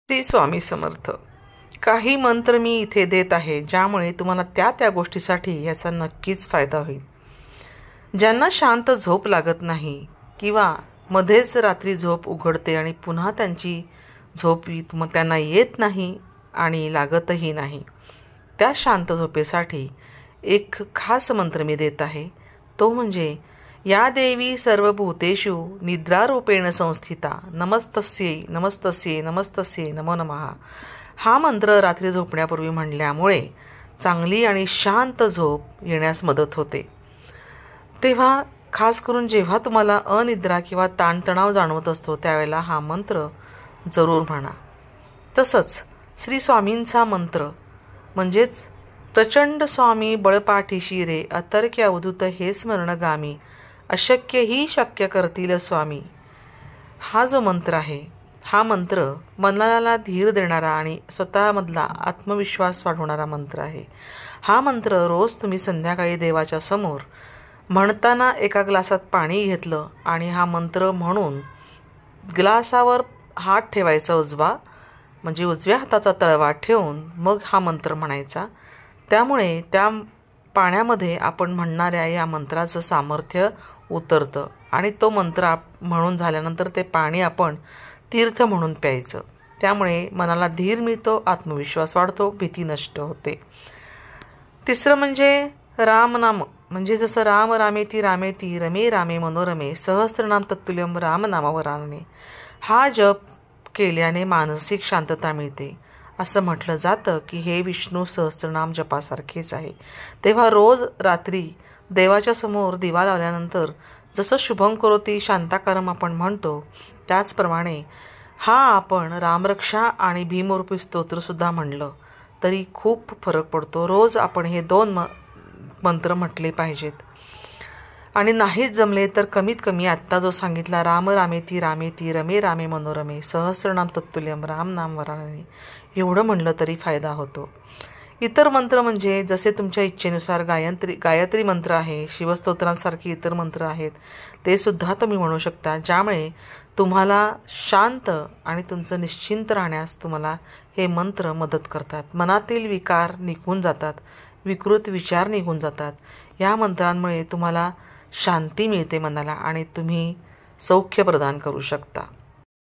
श्री स्वामी समर्थ. काही मंत्र मी इथे देत आहे ज्यामुळे तुम्हाला त्या गोष्टीसाठी याचा नक्कीच फायदा होईल. ज्यांना शांत झोप लागत नाही किंवा मध्येच रात्री झोप उघडते आणि पुन्हा त्यांची झोप मग त्यांना येत नाही आणि लागतही नाही, त्या शांत झोपेसाठी एक खास मंत्र मी देत आहे. तो म्हणजे या देवी सर्वभूतेषु निद्रारूपेण संस्थिता नमस्तस्यै नमस्तस्यै नमस्तस्यै नमो नमः. हा मंत्र रात्री झोपण्यापूर्वी म्हणल्यामुळे चांगली आणि शांत झोप येण्यास मदत होते. तेव्हा खास करून जेव्हा तुम्हाला अनिद्रा किंवा ताणतणाव जाणवत असतो त्यावेळेला हा मंत्र जरूर म्हणा. तसंच श्री स्वामींचा मंत्र म्हणजेच प्रचंड स्वामी बळपाठीशी रे अतर्क्य अवधूत हे स्मरणगामी अशक्य ही शक्य करतील स्वामी. हा जो मंत्र आहे हा मंत्र मनाला धीर देणारा आणि स्वतःमधला आत्मविश्वास वाढवणारा मंत्र आहे. हा मंत्र रोज तुम्ही संध्याकाळी देवाच्या समोर म्हणताना एका ग्लासात पाणी घेतलं आणि हा मंत्र म्हणून ग्लासावर हात ठेवायचा उजवा, म्हणजे उजव्या हाताचा तळवा ठेवून मग हा मंत्र म्हणायचा. त्यामुळे त्या पाण्यामध्ये आपण म्हणणाऱ्या या मंत्राचं सामर्थ्य उतरतं आणि तो मंत्र म्हणून झाल्यानंतर ते पाणी आपण तीर्थ म्हणून प्यायचं. त्यामुळे मनाला धीर मिळतो, आत्मविश्वास वाढतो, भीती नष्ट होते. तिसरं म्हणजे रामनाम, म्हणजे जसं राम रामेती रामेती रमे रामे मनोरमे सहस्त्रनाम तत्तुल्यम रामनामावराने. हा जप केल्याने मानसिक शांतता मिळते. असं म्हटलं जातं की हे विष्णू सहस्त्रनाम जपासारखेच आहे. तेव्हा रोज रात्री देवाच्या समोर दिवा लावल्यानंतर जसं शुभं करोती शांताकारम आपण म्हणतो त्याचप्रमाणे हा आपण रामरक्षा आणि भीमरूपी स्तोत्रसुद्धा म्हणलं तरी खूप फरक पडतो. रोज आपण हे 2 मंत्र म्हटले पाहिजेत. आणि नाहीच जमले तर कमीत कमी आत्ता जो सांगितला राम रामेती रामेती रमे रामे मनोरमे सहस्रनाम तत्तुल्यम राम नाम वराने एवढं म्हणलं तरी फायदा होतो. इतर मंत्र म्हणजे जसे तुमच्या इच्छेनुसार गायत्री मंत्र आहे, शिवस्तोत्रांसारखी इतर मंत्र आहेत, ते सुद्धा तुम्ही म्हणू शकता, ज्यामुळे तुम्हाला शांत आणि तुमचं निश्चिंत राहण्यास तुम्हाला हे मंत्र मदत करतात. मनातील विकार निघून जातात, विकृत विचार निघून जातात. या मंत्रांमुळे तुम्हाला शांती मिळते मनाला आणि तुम्ही सौख्य प्रदान करू शकता.